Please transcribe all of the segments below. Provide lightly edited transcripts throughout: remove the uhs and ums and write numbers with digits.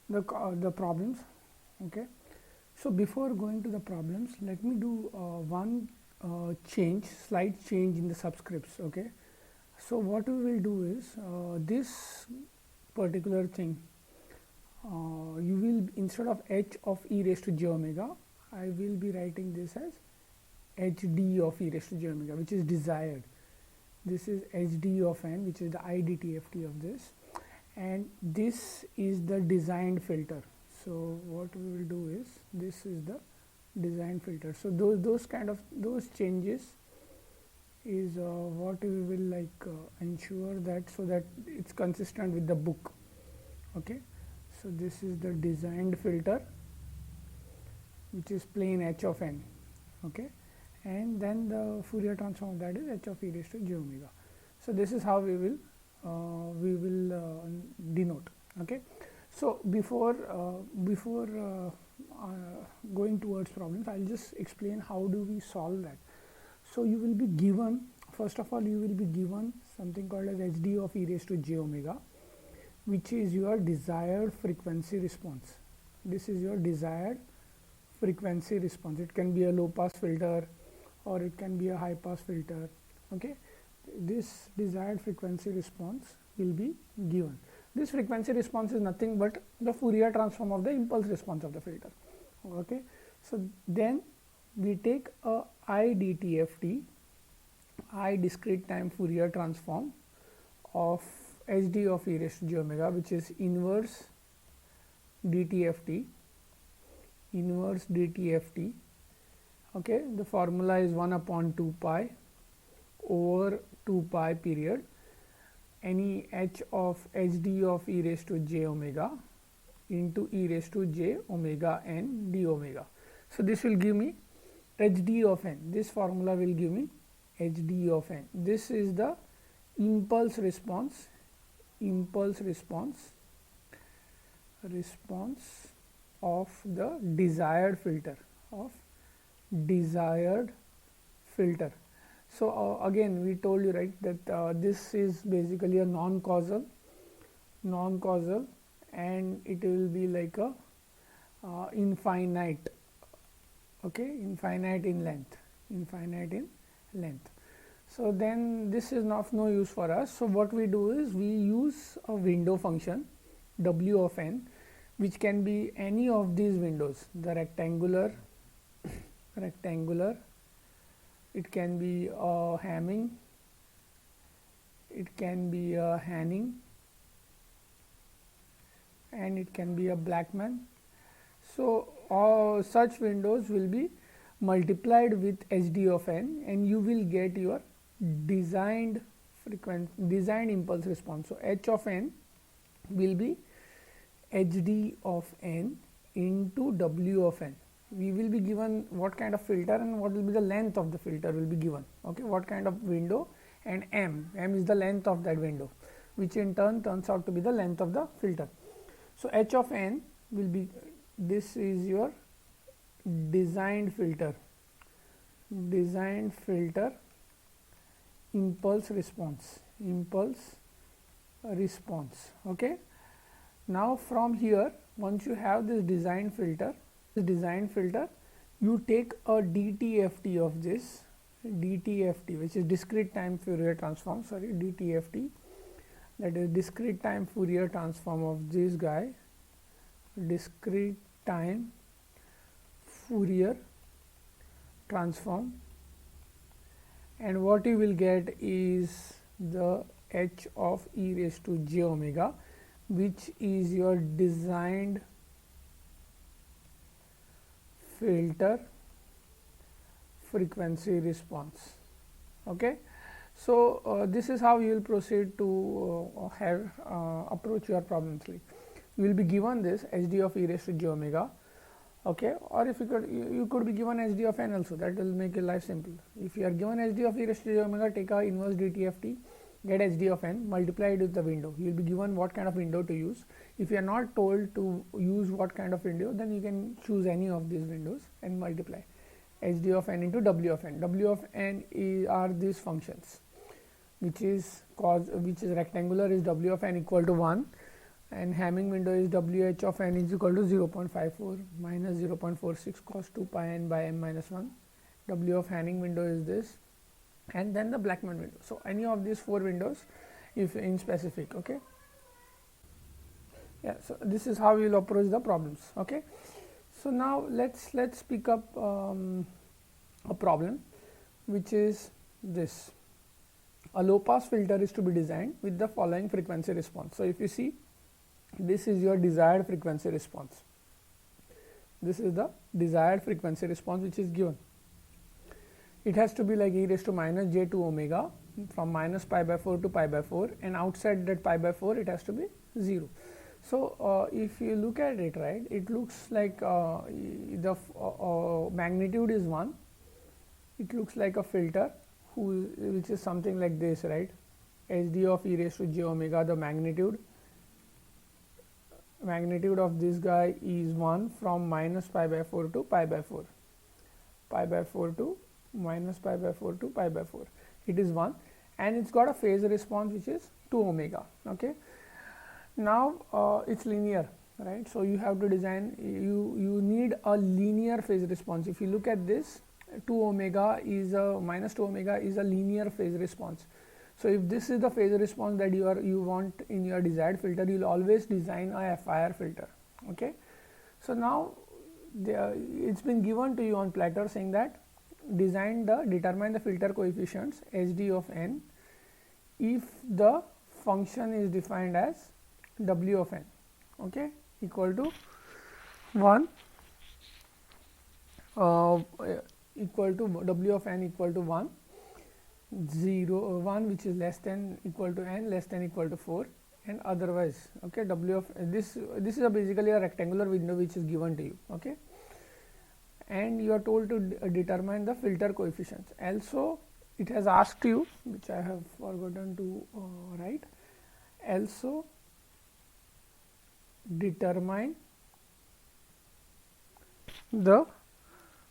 the problems. Okay, so before going to the problems, let me do one slight change in the subscripts. Okay, so what we will do is this particular thing, you will, instead of h of e raised to j omega, I will be writing this as hd of e raised to j omega, which is desired. This is hd of n, which is the idtft of this, and this is the designed filter. So what we will do is, this is the design filter. So those changes is what we will ensure that, so that it's consistent with the book. Okay, so this is the designed filter, which is plain h of n. Okay, and then the Fourier transform of that is h of e raised to j omega. So this is how we will denote. Okay, so before going towards problems, I'll just explain how do we solve that. So you will be given, first of all, you will be given something called as hd of e raised to j omega, which is your desired frequency response. This is your desired frequency response. It can be a low pass filter or it can be a high pass filter. Okay, this desired frequency response will be given. This frequency response is nothing but the Fourier transform of the impulse response of the filter. Okay, so then we take a idtft, I discrete time Fourier transform of hd of e raised to j omega, which is inverse dtft. Okay, the formula is 1 upon 2 pi over 2 pi period any h of hd of e raised to j omega into e raised to j omega n d omega. So this will give me hd of n. This formula will give me hd of n. This is the impulse response of the desired filter. So again, we told you, right, that this is basically a non-causal, and it will be like a infinite. Okay, infinite in length. So then this is of no use for us. So what we do is, we use a window function w of n, which can be any of these windows, the rectangular, it can be a Hamming, it can be a Hanning, and it can be a Blackman. So all such windows will be multiplied with hd of n, and you will get your designed impulse response. So h of n will be hd of n into w of n. We will be given what kind of filter and what will be the length of the filter will be given. Okay, what kind of window, and m is the length of that window, which in turn turns out to be the length of the filter. So h of n will be, this is your designed filter impulse response. Okay, now from here, once you have this designed filter, you take a dtft of this, which is discrete time Fourier transform, dtft, that is discrete time Fourier transform of this guy, discrete time Fourier transform, and what you will get is the h of e raised to j omega, which is your designed filter frequency response. Okay, so this is how you will proceed to approach your problems. Like, you will be given this hd of e raised to j omega. Okay, or if you could be given hd of n also, that will make your life simple. If you are given hd of e raised to j omega, take a inverse dtft, get hd of n, multiply it with the window. You will be given what kind of window to use. If you are not told to use what kind of window, then you can choose any of these windows and multiply hd of n into w of n. W of n are these functions, which is rectangular is w of n equal to 1, and Hamming window is WH of n is equal to 0.54 minus 0.46 cos 2 pi n by m minus 1. W of Hamming window is this, and then the Blackman window. So any of these 4 windows if in specific. Okay, yeah, so this is how we will approach the problems. Okay, so now let's pick up a problem which is this. A low pass filter is to be designed with the following frequency response. So if you see, this is your desired frequency response. This is the desired frequency response which is given. It has to be like e raised to minus j 2 omega from minus pi by 4 to pi by 4, and outside that pi by 4 it has to be 0. So if you look at it, right, it looks like the magnitude is 1. It looks like a filter which is something like this, right? Hd of e raised to j omega, the magnitude of this guy is 1 from minus pi by 4 to pi by 4, pi by 4 to minus pi by 4 to pi by 4. It is 1, and it's got a phase response which is 2 omega. Okay, now it's linear, right? So you have to design, you need a linear phase response. If you look at this, 2 omega is a minus 2 omega is a linear phase response. So if this is the phase response that you want in your desired filter, you will always design a FIRfilter. Okay, so now it's been given to you on platter saying that determine the filter coefficients Hd of n if the function is defined as W of n, okay, equal to 1 equal to W of n equal to 1, 0 1 which is less than equal to n, less than equal to 4, and otherwise. Okay, W of this is basically a rectangular window which is given to you. Okay, and you are told to determine the filter coefficients. Also it has asked you, which I have forgotten to write, also determine the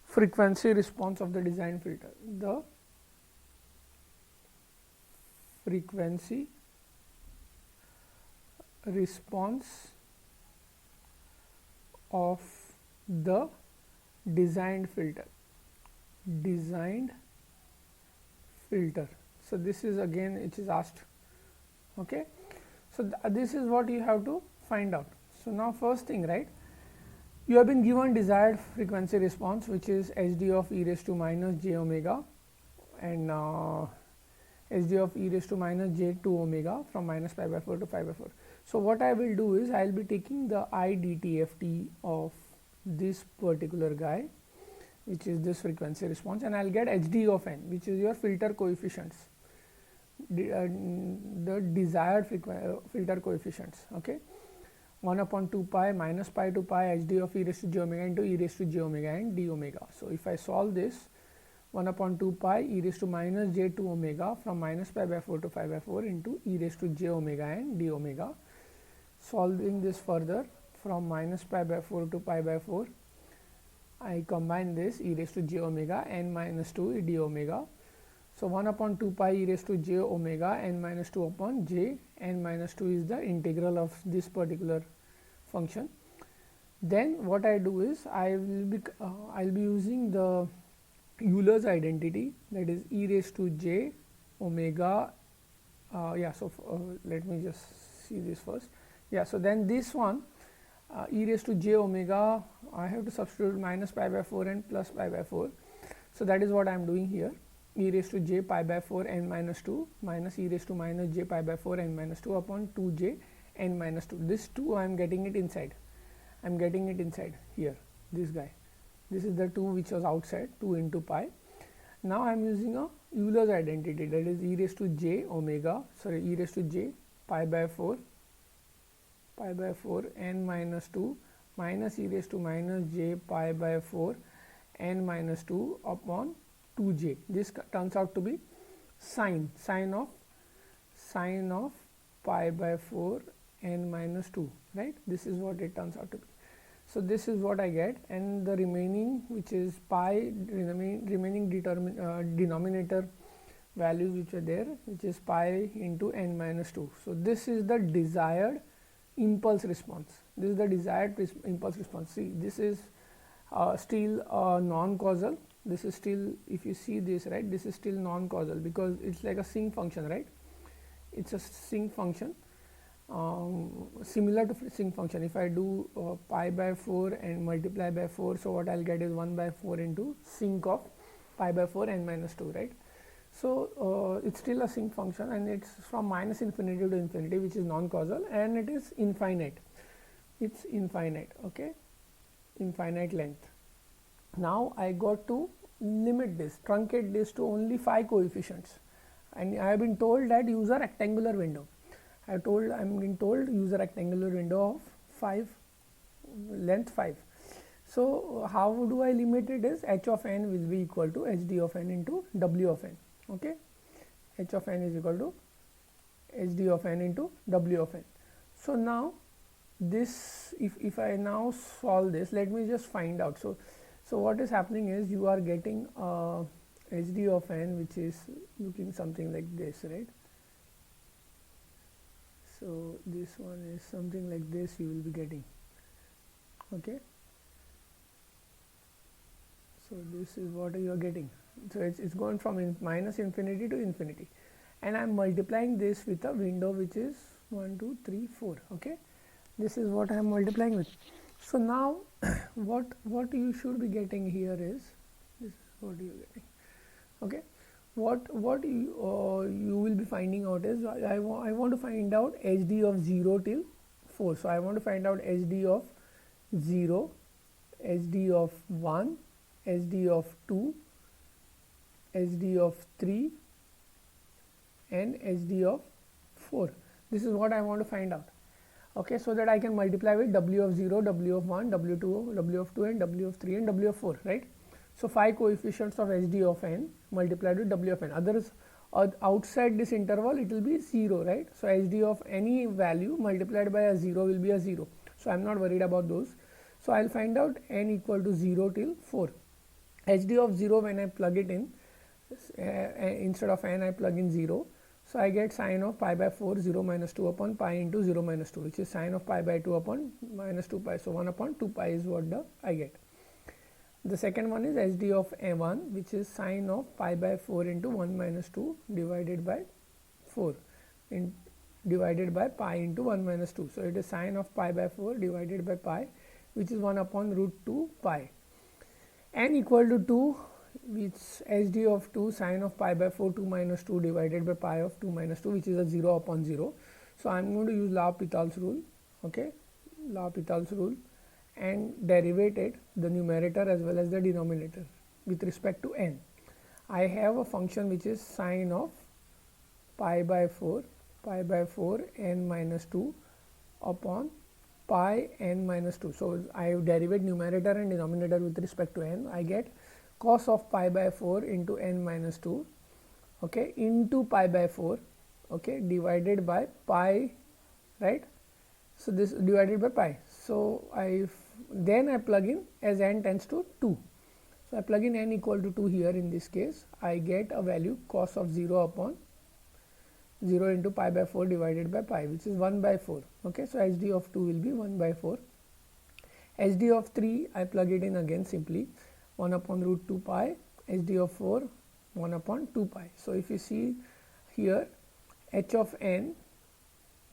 frequency response of the design filter. The frequency response of the designed filter. So this is again it is asked. Okay, so this is what you have to find out. So now first thing, right, you have been given desired frequency response which is Hd of e raised to minus j omega and Hd of e raised to minus j 2 omega from minus pi by 4 to pi by 4. So what I will do is I will be taking the IDTFT of this particular guy, which is this frequency response, and I will get Hd of n, which is your filter coefficients, the desired filter coefficients. Okay, 1 upon 2 pi minus pi to pi Hd of e raised to j omega into e raised to j omega and d omega. So if I solve this, 1 upon 2 pi e raised to minus j 2 omega from minus pi by 4 to pi by 4 into e raised to j omega and d omega. Solving this further, from minus pi by 4 to pi by 4, I combine this e raised to j omega n minus 2 d omega. So 1 upon 2 pi e raised to j omega n minus 2 upon j n minus 2 is the integral of this particular function. Then what I do is I will be using the Euler's identity, that is e raised to j omega. Let me just see this first. Yeah, so then this one e raised to j omega, I have to substitute minus pi by 4 and plus pi by 4. So that is what I am doing here. E raised to j pi by 4 n minus 2 minus e raised to minus j pi by 4 n minus 2 upon 2j n minus 2. This 2 I am getting it inside. I am getting it inside here, this guy. This is the 2 which was outside, 2 into pi. Now I am using a Euler's identity, that is e raised to j omega, e raised to j pi by 4 n minus 2 minus e raised to minus j pi by 4 n minus 2 upon 2j. This turns out to be sine of pi by 4 n minus 2, right? This is what it turns out to be. So this is what I get, and the remaining, which is pi, remaining denominator values which are there, which is pi into n minus 2. So this is the desired impulse response. This is the desired impulse response. See, this is still non-causal. This is still, if you see this, right, this is still non-causal because it's like a sinc function, right? It's a sinc function, similar to sinc function. If I do pi by 4 and multiply by 4, so what I'll get is 1 by 4 into sinc of pi by 4 n minus 2, right? So it's still a sinc function, and it's from minus infinity to infinity, which is non-causal, and it is infinite. It's infinite, okay, infinite length. Now I got to limit this, truncate this to only 5 coefficients, and I have been told that use a rectangular window. I'm being told use a rectangular window of 5, length 5. So how do I limit it? Is h of n will be equal to hd of n into w of n. Okay, h of n is equal to hd of n into w of n. So now this, if I now solve this, let me just find out. So what is happening is you are getting hd of n, which is looking something like this, right? So this one is something like this you will be getting. Okay, so this is what you are getting. So it's going from minus infinity to infinity, and I'm multiplying this with a window which is 1, 2, 3, 4. Okay, this is what I am multiplying with. So now what you should be getting here is this is what you are getting. Okay, what you will be finding out is I want to find out hd of 0 till 4. So I want to find out hd of 0, hd of 1, hd of 2, hd of 3, and hd of 4. This is what I want to find out. Okay, so that I can multiply with w of 0, w of 1, w2, w of 2, and w of 3, and w of 4, right? So 5 coefficients of hd of n multiplied with w of n. Others outside this interval it will be 0, right? So hd of any value multiplied by a 0 will be a 0. So I am not worried about those. So I will find out n equal to 0 till 4. hd of 0, when I plug it in, instead of n I plug in 0. So I get sine of pi by 4 0 minus 2 upon pi into 0 minus 2, which is sine of pi by 2 upon minus 2 pi. So 1 upon 2 pi is what I get. The second one is hd of a1, which is sine of pi by 4 into 1 minus 2 divided by 4 divided by pi into 1 minus 2. So it is sine of pi by 4 divided by pi, which is 1 upon root 2 pi. N equal to 2, which hd of 2 sine of pi by 4 2 minus 2 divided by pi of 2 minus 2, which is a 0 upon 0. So I am going to use L'Hopital's rule. Okay, L'Hopital's rule, and derivate it, the numerator as well as the denominator, with respect to n. I have a function which is sine of pi by 4 n minus 2 upon pi n minus 2. So I derivate numerator and denominator with respect to n. I get cos of pi by 4 into n minus 2, okay, into pi by 4, okay, divided by pi, right? So this divided by pi. So then I plug in as n tends to 2. So I plug in n equal to 2 here. In this case I get a value cos of 0 upon 0 into pi by 4 divided by pi, which is 1 by 4. Okay, so hd of 2 will be 1 by 4. hd of 3 I plug it in again simply, 1 upon root 2 pi, hd of 4 1 upon 2 pi. So if you see here, h of n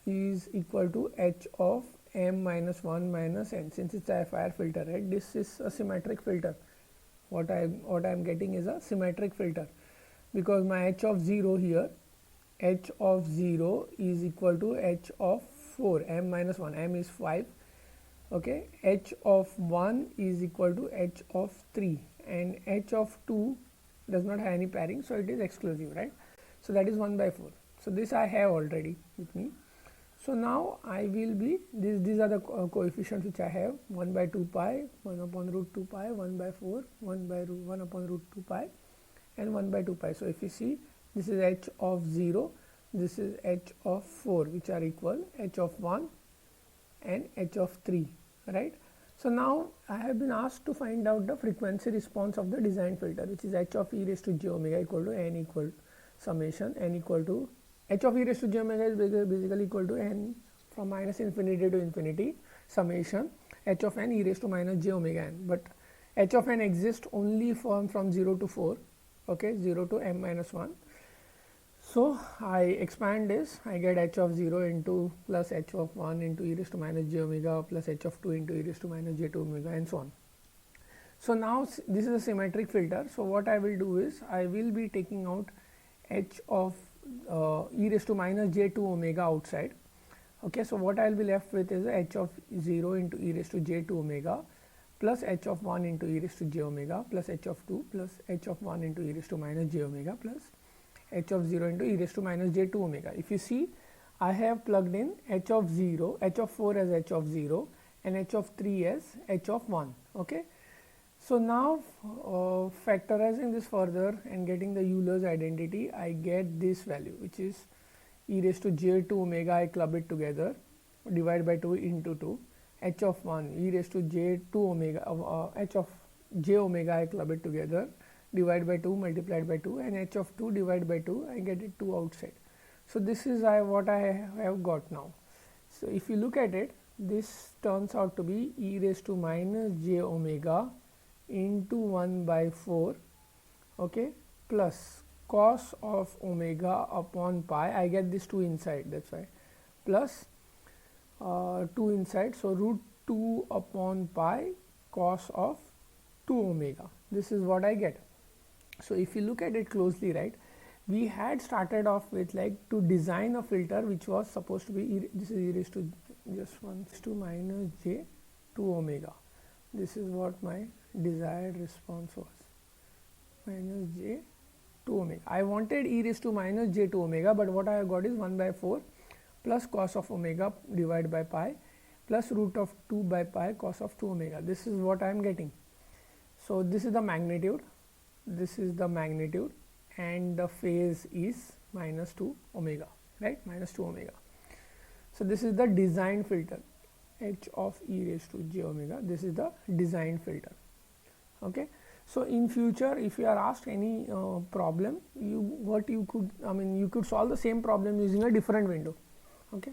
is equal to h of m minus 1 minus n, since it's a FIR filter, right? This is a symmetric filter. What I am getting is a symmetric filter, because my h of 0 here, h of 0 is equal to h of 4, m minus 1, m is 5. Okay, h of 1 is equal to h of 3, and h of 2 does not have any pairing, so it is exclusive, right? So that is 1 by 4. So this I have already with me. So now I will be, these are the coefficients which I have, 1 by 2 pi, 1 upon root 2 pi, 1 by 4, 1 upon root 2 pi, and 1 by 2 pi. So if you see, this is h of 0, this is h of 4, which are equal h of 1 and h of 3, right? So now I have been asked to find out the frequency response of the design filter, which is h of e raised to j omega equal to n equal summation n equal to h of e raised to j omega is basically equal to n from minus infinity to infinity summation h of n e raised to minus j omega n, but h of n exists only from 0 to 4, okay, 0 to m minus 1. So I expand this, I get h of 0 into plus h of 1 into e raised to minus j omega plus h of 2 into e raised to minus j 2 omega and so on. So now this is a symmetric filter. So what I will do is I will be taking out h of e raised to minus j 2 omega outside. Okay, so what I will be left with is h of 0 into e raised to j 2 omega plus h of 1 into e raised to j omega plus h of 2 plus h of 1 into e raised to minus j omega plus h of 0 into e raised to minus j 2 omega. If you see, I have plugged in h of 0, h of 4 as h of 0 and h of 3 as h of 1. Okay. So now factorizing this further and getting the Euler's identity, I get this value, which is e raised to j 2 omega. I club it together, divide by 2 into 2, h of 1 e raised to j 2 omega, h of j omega, I club it together, divide by 2 multiplied by 2, and h of 2 divided by 2, I get it 2 outside. So this is what I have got now. So if you look at it, this turns out to be e raised to minus j omega into 1 by 4, okay, plus cos of omega upon pi. I get this 2 inside, that's why, plus 2 inside, so root 2 upon pi cos of 2 omega. This is what I get. So if you look at it closely, right, we had started off with like to design a filter which was supposed to be this is e raised to just 1 to minus j 2 omega. This is what my desired response was, minus j 2 omega. I wanted e raised to minus j 2 omega, but what I have got is 1 by 4 plus cos of omega divided by pi plus root of 2 by pi cos of 2 omega. This is what I am getting. So this is the magnitude, this is the magnitude, and the phase is minus 2 omega, right, minus 2 omega. So this is the design filter, h of e raised to j omega. This is the design filter. Okay. So in future, if you are asked any problem, you could solve the same problem using a different window. Okay.